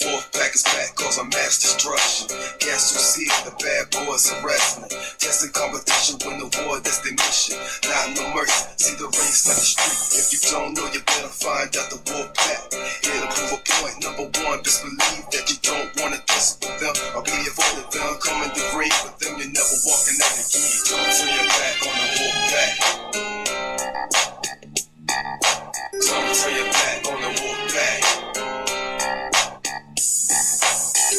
Wolfpac is back, cause I'm mass destruction. Guess who see it? The bad boys are wrestling. Testing competition, win the war, that's their mission. Not no mercy, see the rings like the street. If you don't know, you better find out the Wolfpac. It'll prove a point. Number one, just believe that you don't wanna test with them or be avoided them. Come in the ring with them, you're never walking out again. Come turn your back on the Wolfpac. Come turn your back on the Wolfpac.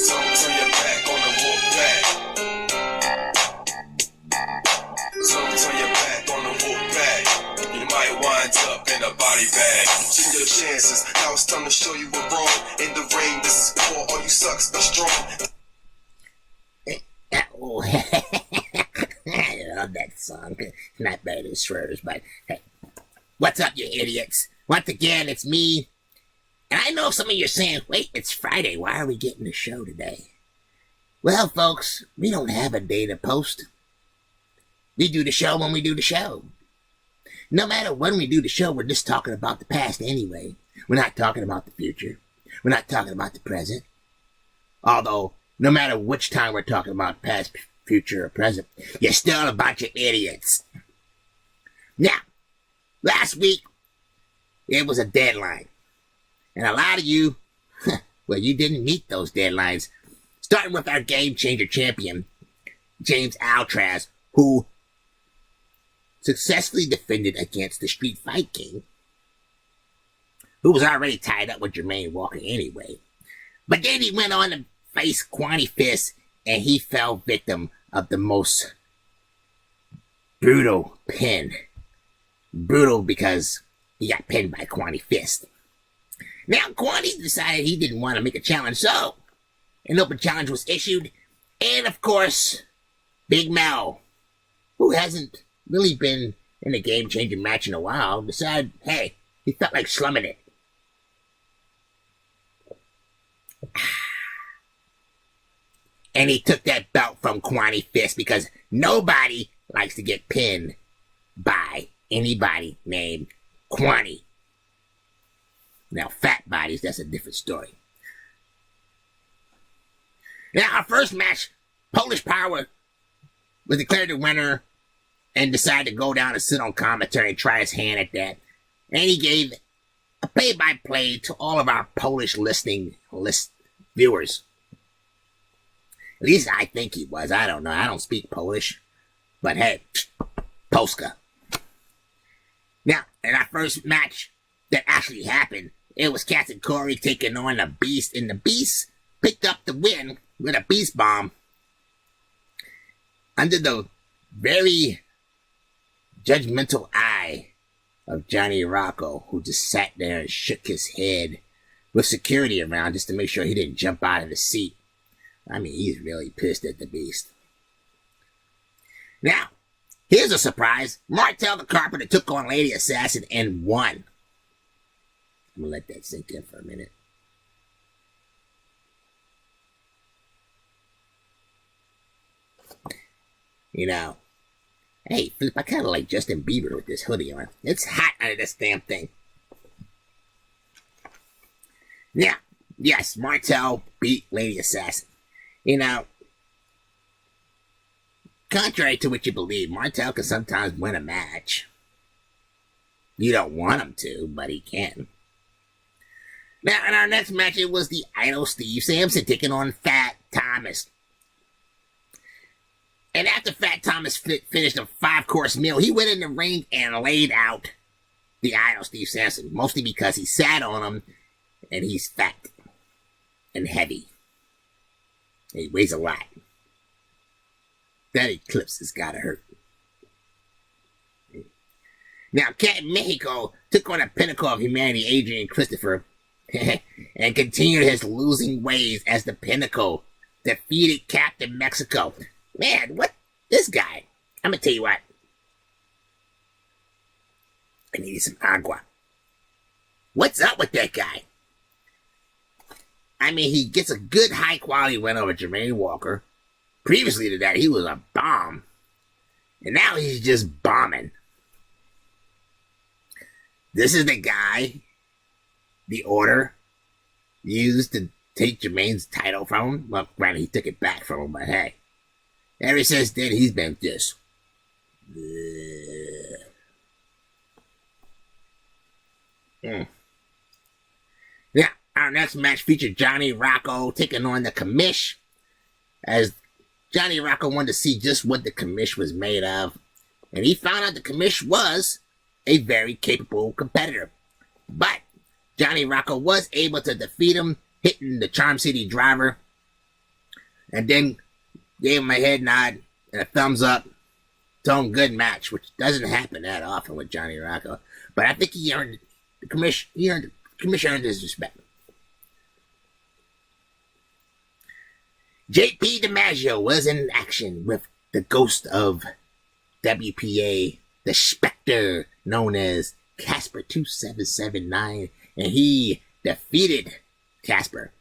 Don't turn your back on the Wolfpac. Don't turn your back on the Wolfpac. You might wind up in a body bag. Change your chances. Now it's time to show you what wrong. In the ring, this is war. All you sucks are strong. I love that song. Not better than Swerve's, but hey. What's up, you idiots? Once again, it's me. And I know some of you are saying, wait, it's Friday. Why are we getting the show today? Well, folks, we don't have a day to post. We do the show when we do the show. No matter when we do the show, we're just talking about the past anyway. We're not talking about the future. We're not talking about the present. Although, no matter which time we're talking about past, future, or present, you're still a bunch of idiots. Now, last week, it was a deadline. And a lot of you, well, you didn't meet those deadlines. Starting with our Game Changer champion, James Altraz, who successfully defended against the Street Fight King, who was already tied up with Jermaine Walker anyway. But then he went on to face Quanty Fist, and he fell victim of the most brutal pin. Brutal because he got pinned by Quanty Fist. Now, Quanty decided he didn't want to make a challenge, so an open challenge was issued. And, of course, Big Mel, who hasn't really been in a game-changing match in a while, decided, hey, he felt like slumming it. And he took that belt from Quanty Fist because nobody likes to get pinned by anybody named Quanty. Now, fat bodies, that's a different story. Now, our first match, Polish Power was declared the winner and decided to go down and sit on commentary and try his hand at that. And he gave a play-by-play to all of our Polish listening viewers. At least I think he was. I don't know. I don't speak Polish. But hey, Polska. Now, in our first match that actually happened, it was Captain Corey taking on the Beast, and the Beast picked up the win with a Beast Bomb under the very judgmental eye of Johnny Rocco, who just sat there and shook his head with security around just to make sure he didn't jump out of the seat. I mean, he's really pissed at the Beast. Now, here's a surprise. Martel the Carpenter took on Lady Assassin and won. I'm going to let that sink in for a minute. You know, hey, Flip, I kind of like Justin Bieber with this hoodie on. It's hot under this damn thing. Now, yes, Martel beat Lady Assassin. You know, contrary to what you believe, Martel can sometimes win a match. You don't want him to, but he can. Now, in our next match, it was the Idol Steve Sampson taking on Fat Thomas. And after Fat Thomas finished a 5-course meal, he went in the ring and laid out the Idol Steve Sampson, mostly because he sat on him, and he's fat and heavy. He weighs a lot. That eclipse has gotta hurt. Now, Cat Mexico took on a pinnacle of humanity, Adrian Christopher, and continued his losing ways as the Pinnacle defeated Captain Mexico. Man, what This guy, I'm gonna tell you what. I needed some agua. What's up with that guy? I mean, he gets a good high quality win over Jermaine Walker. Previously to that, he was a bomb. And now he's just bombing. This is the guy the Order used to take Jermaine's title from him. Well, granted, he took it back from him, but hey. Ever since then, he's been just... Now, our next match featured Johnny Rocco taking on the Commish, as Johnny Rocco wanted to see just what the Commish was made of, and he found out the Commish was a very capable competitor. But Johnny Rocco was able to defeat him, hitting the Charm City Driver, and then gave him a head nod and a thumbs up. Told him good match, which doesn't happen that often with Johnny Rocco. But I think he earned the Commish. The Commish earned his respect. JP DiMaggio was in action with the ghost of WPA, the Spectre, known as Casper 2779, and he defeated Casper.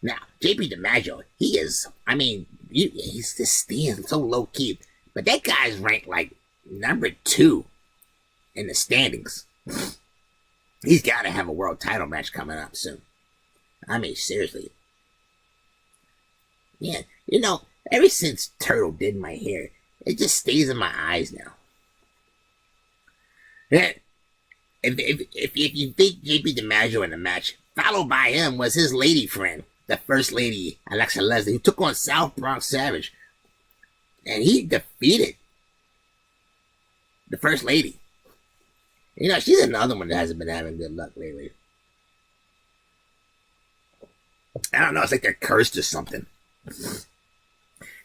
Now, JP DiMaggio, he's just staying so low-key, but that guy's ranked like number 2 in the standings. He's got to have a world title match coming up soon. I mean, seriously. Yeah, you know, ever since Turtle did my hair, it just stays in my eyes now. Yeah, if you think JP DiMaggio in the match, followed by him was his lady friend, the First Lady, Alexa Leslie, who took on South Bronx Savage. And he defeated the First Lady. You know, she's another one that hasn't been having good luck lately. I don't know, it's like they're cursed or something.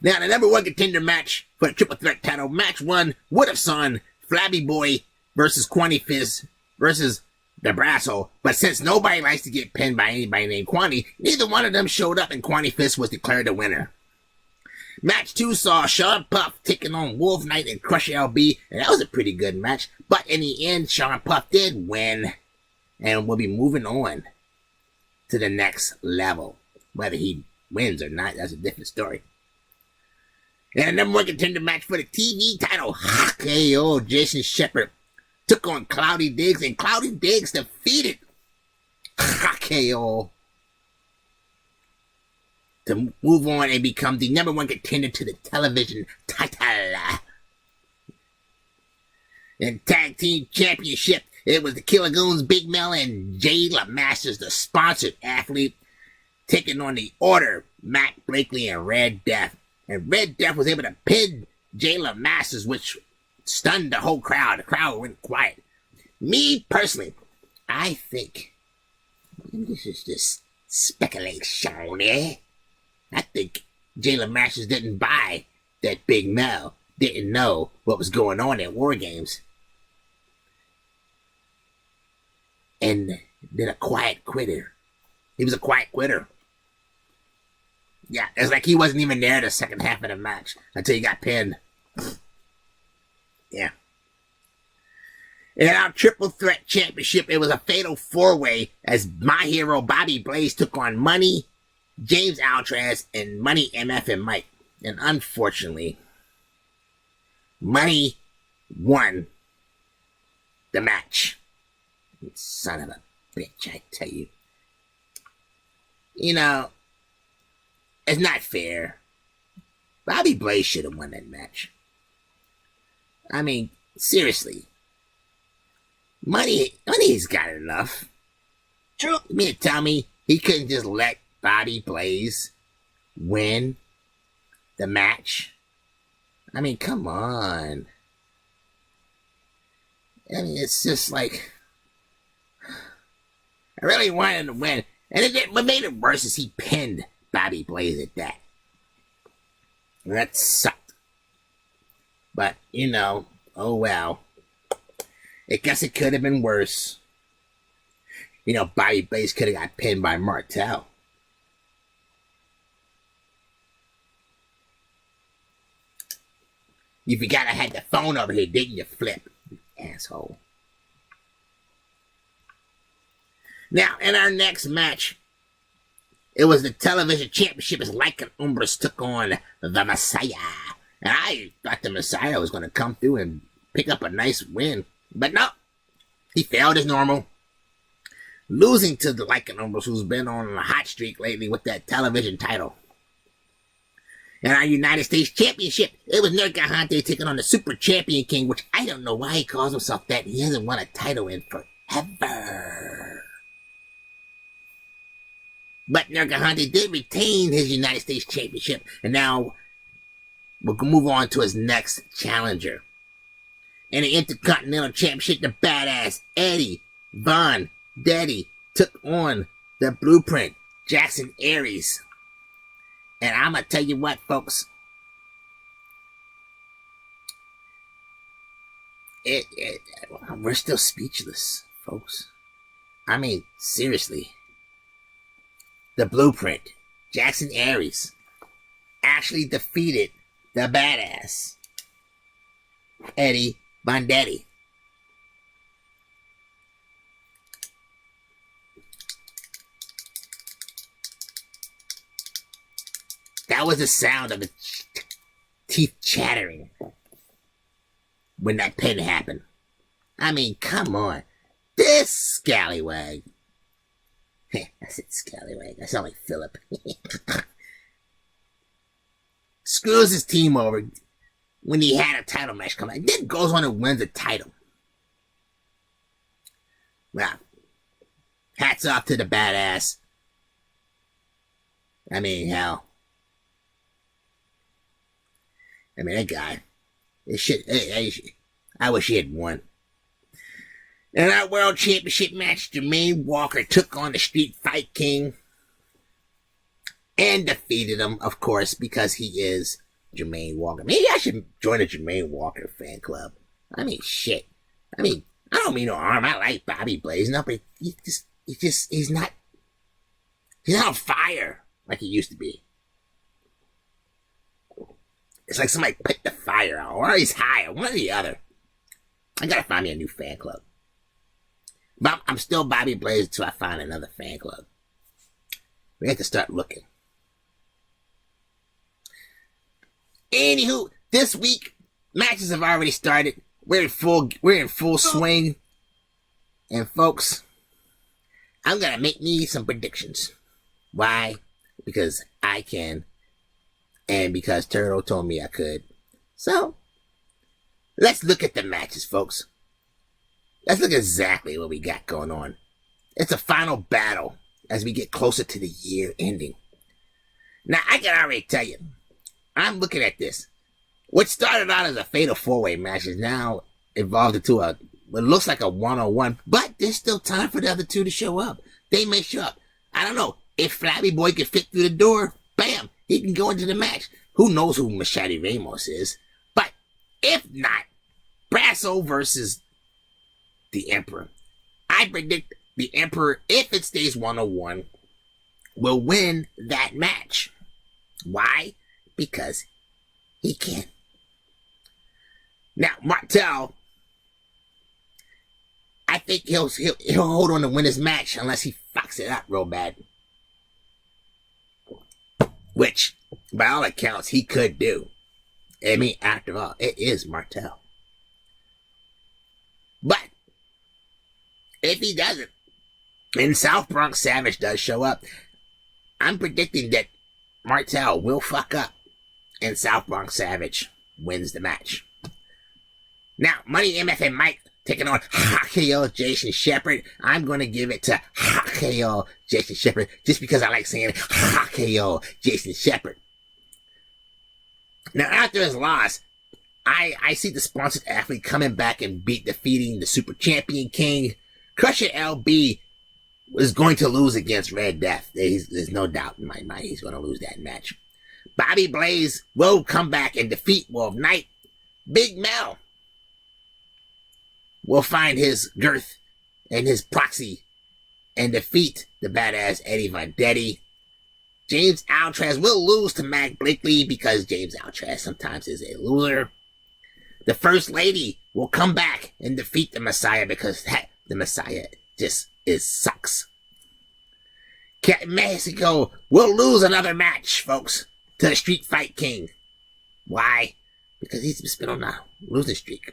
Now, the number 1 contender match for the Triple Threat title, match 1 would have saw Flabby Boy versus Quanty Fist versus the Brasso, but since nobody likes to get pinned by anybody named Quanty, neither one of them showed up and Quanty Fist was declared the winner. Match 2 saw Sean Puff taking on Wolf Knight and Crush LB, and that was a pretty good match, but in the end, Sean Puff did win, and will be moving on to the next level. Whether he wins or not, that's a different story. And the number 1 contender match for the TV title, KO Jason Shepard took on Cloudy Diggs, and Cloudy Diggs defeated KO to move on and become the number 1 contender to the television title. And Tag Team Championship, it was the Killer Goons, Big Mel, and Jay LaMasters, the sponsored athlete, taking on the Order, Matt Blakely and Red Death. And Red Death was able to pin Jay LaMasters, which stunned the whole crowd. The crowd went quiet. Me, personally, I think, this is just speculation, eh? I think Jay LaMasters didn't buy that Big Mel didn't know what was going on at War Games. And then a quiet quitter. He was a quiet quitter. Yeah, it's like he wasn't even there the second half of the match until he got pinned. Yeah. In our Triple Threat Championship, it was a fatal 4-way as my hero Bobby Blaze took on Money, James Altrez, and Money MF and Mike. And unfortunately, Money won the match. Son of a bitch, I tell you. You know, it's not fair. Bobby Blaze should have won that match. I mean, seriously. Money's got enough. True. You mean to tell me he couldn't just let Bobby Blaze win the match? I mean, come on. I mean, it's just like, I really wanted him to win. And what made it worse is he pinned Bobby Blaze at that. And that sucked. But, you know, oh well. I guess it could have been worse. You know, Bobby Blaze could have got pinned by Martel. You forgot I had the phone over here, didn't you, Flip? You asshole. Now, in our next match, it was the television championship as Lycan Umbras took on the Messiah. And I thought the Messiah was going to come through and pick up a nice win. But no, he failed as normal, losing to the Lycan Umbras, who's been on a hot streak lately with that television title. In our United States Championship, it was Johnathan taking on the Super Champion King, which I don't know why he calls himself that. He hasn't won a title in forever. But Johnathan did retain his United States Championship, and now we'll move on to his next challenger. In the Intercontinental Championship, the badass Eddie Von Daddy took on the Blueprint, Jackson Aries. And I'm going to tell you what, folks. We're still speechless, folks. I mean, seriously. The Blueprint, Jackson Aries, actually defeated the badass Eddie Bondetti. That was the sound of the teeth chattering when that pin happened. I mean, come on. This scallywag. I said scallywag. I sound like Philip. Screws his team over when he had a title match come out. Then goes on and wins the title. Well, hats off to the badass. I mean, hell. I mean, that guy. I wish he had won. In our World Championship match, Jermaine Walker took on the Street Fight King and defeated him, of course, because he is Jermaine Walker. Maybe I should join a Jermaine Walker fan club. I mean, shit. I mean, I don't mean no harm. I like Bobby Blaze, no, but he's not on fire like he used to be. It's like somebody put the fire out, or he's high, or one or the other. I gotta find me a new fan club. But I'm still Bobby Blaze until I find another fan club. We have to start looking. Anywho, this week, matches have already started. We're in full swing. And folks, I'm gonna make me some predictions. Why? Because I can. And because Turtle told me I could. So, let's look at the matches, folks. Let's look exactly what we got going on. It's a final battle as we get closer to the year ending. Now, I can already tell you, I'm looking at this. What started out as a fatal four-way match is now evolved into what looks like a one-on-one, but there's still time for the other two to show up. They may show up. I don't know. If Flabby Boy can fit through the door, bam, he can go into the match. Who knows who Machete Ramos is? But if not, Brasso versus the Emperor. I predict the Emperor, if it stays 101, will win that match. Why? Because he can. Now, Martel, I think he'll hold on to win his match unless he fucks it up real bad. Which, by all accounts, he could do. I mean, after all, it is Martel. But, if he doesn't, and South Bronx Savage does show up, I'm predicting that Martel will fuck up, and South Bronx Savage wins the match. Now, Money MF and Mike taking on HKO Jason Shepard. I'm going to give it to HKO Jason Shepard just because I like saying HKO Jason Shepard. Now, after his loss, I see the sponsored athlete coming back and defeating the Super Champion King. Crusher LB is going to lose against Red Death. There's no doubt in my mind he's going to lose that match. Bobby Blaze will come back and defeat Wolf Knight. Big Mel will find his girth and his proxy and defeat the badass Eddie Vendetti. James Altrez will lose to Mac Blakely because James Altrez sometimes is a loser. The First Lady will come back and defeat the Messiah because the Messiah just sucks. Mexico will lose another match, folks, to the Street Fight King. Why? Because he's been on a losing streak.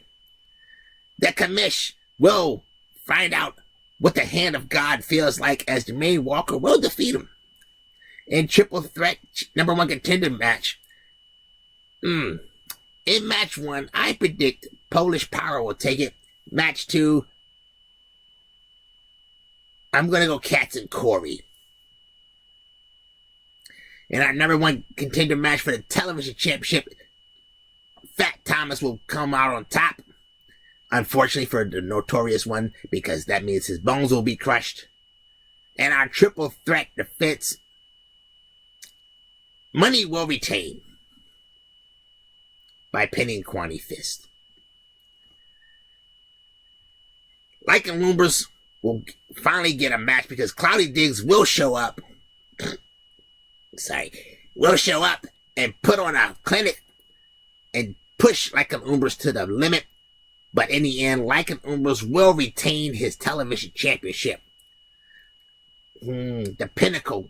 The commish will find out what the hand of God feels like as Jermaine Walker will defeat him. In triple threat number 1 contender match. In match 1, I predict Polish Power will take it. Match 2, I'm going to go Cats and Corey. In our number 1 contender match for the television championship, Fat Thomas will come out on top. Unfortunately for the Notorious One, because that means his bones will be crushed. And our triple threat defense, Money will retain by pinning Kwani Fist. Lycan Lumbers will finally get a match because Cloudy Diggs will show up. Will show up and put on a clinic and push Lycan Lumbers to the limit. But in the end, Lycan Lumbers will retain his television championship. The Pinnacle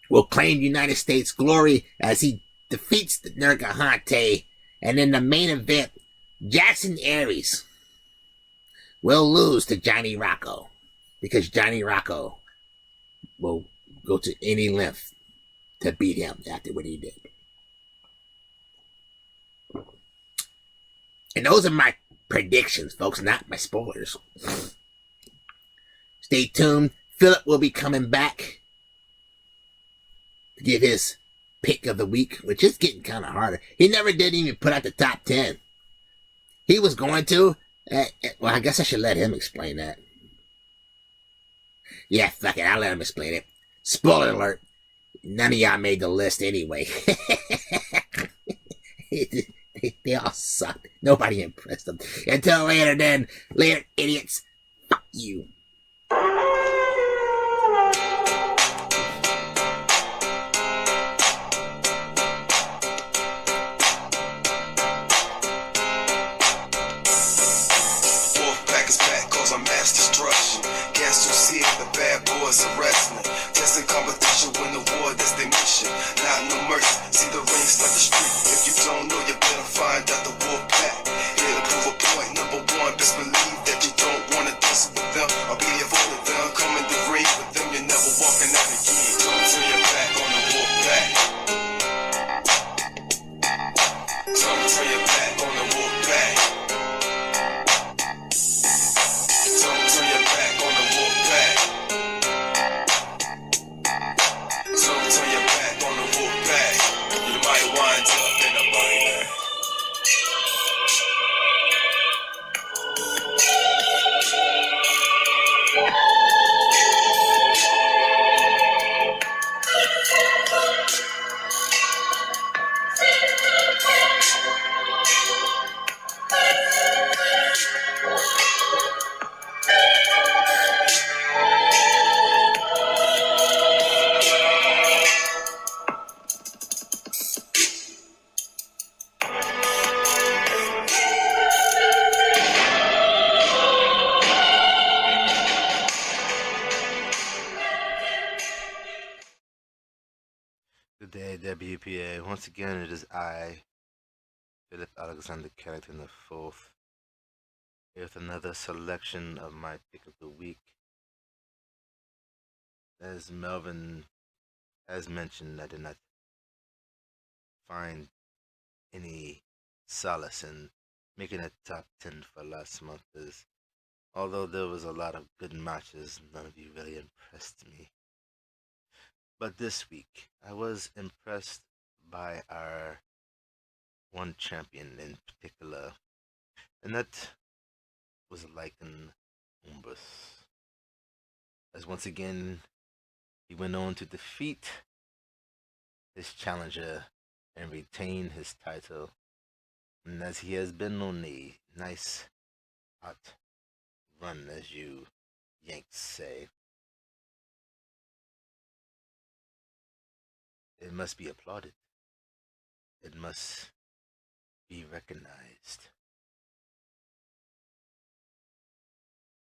will claim United States glory as he defeats the Nergahante. And in the main event, Jackson Aries will lose to Johnny Rocco because Johnny Rocco will go to any length to beat him after what he did. And those are my predictions, folks, not my spoilers. Stay tuned. Philip will be coming back to give his pick of the week, which is getting kind of harder. He never did even put out the top 10. He was going to. Well, I guess I should let him explain that. Yeah, fuck it. I'll let him explain it. Spoiler alert. None of y'all made the list anyway. They all sucked. Nobody impressed them. Until later then. Later, idiots. Fuck you. Wolfpac is back, cause I'm mass destruction. Gas to see the bad boys are wrestling. Testing competition, win the war, that's their mission. Not no mercy, see the rings like the street. If you don't know, you better find out the Wolfpac. Here to prove a point, number 1, best believe that you don't wanna tussle with them or be avoided them. Come in the ring with them, you're never walking out again. Don't turn your back on the Wolfpac. Don't turn your back on the Wolfpac. Don't turn your back on the Wolfpac. Don't turn your back on the Wolfpac. You might wind up in a minor. Good day, WPA. Once again, it is I, Philip Alexander Carrington IV, here with another selection of my pick of the week. As Melvin has mentioned, I did not find any solace in making a top 10 for last month, as although there was a lot of good matches, none of you really impressed me. But this week, I was impressed by our one champion in particular, and that was Lycan Lumbers. As once again, he went on to defeat his challenger and retain his title, and as he has been on a nice hot run, as you Yanks say, it must be applauded. It must be recognized.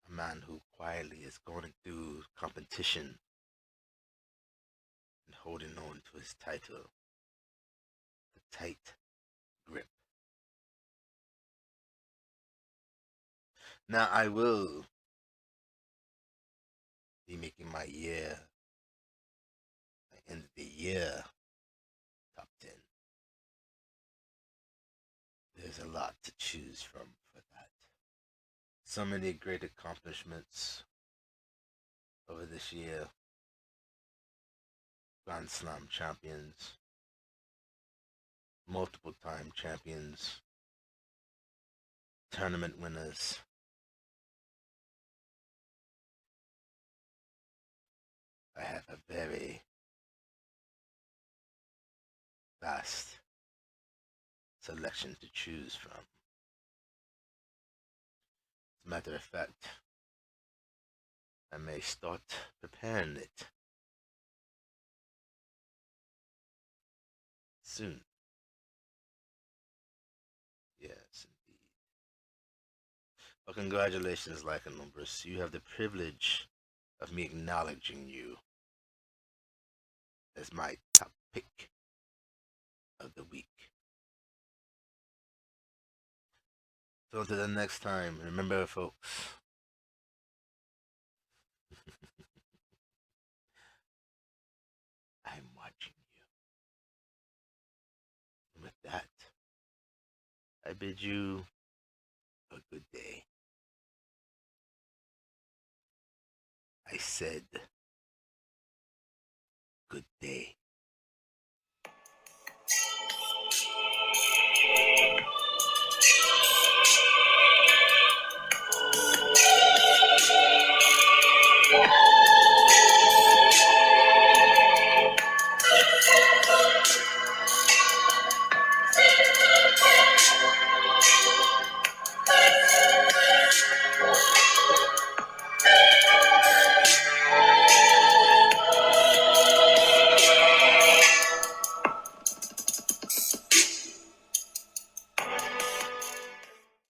A man who quietly is going through competition and holding on to his title, the tight grip. Now I will be making my end of the year top 10. There's a lot to choose from for that. So many great accomplishments over this year. Grand Slam champions, multiple time champions, tournament winners. I have a very vast selection to choose from. As a matter of fact, I may start preparing it soon. Yes, indeed. Well, congratulations, Lycanobus. You have the privilege of me acknowledging you as my top pick of the week. So until the next time, remember, folks, I'm watching you. And with that, I bid you a good day. I said, good day.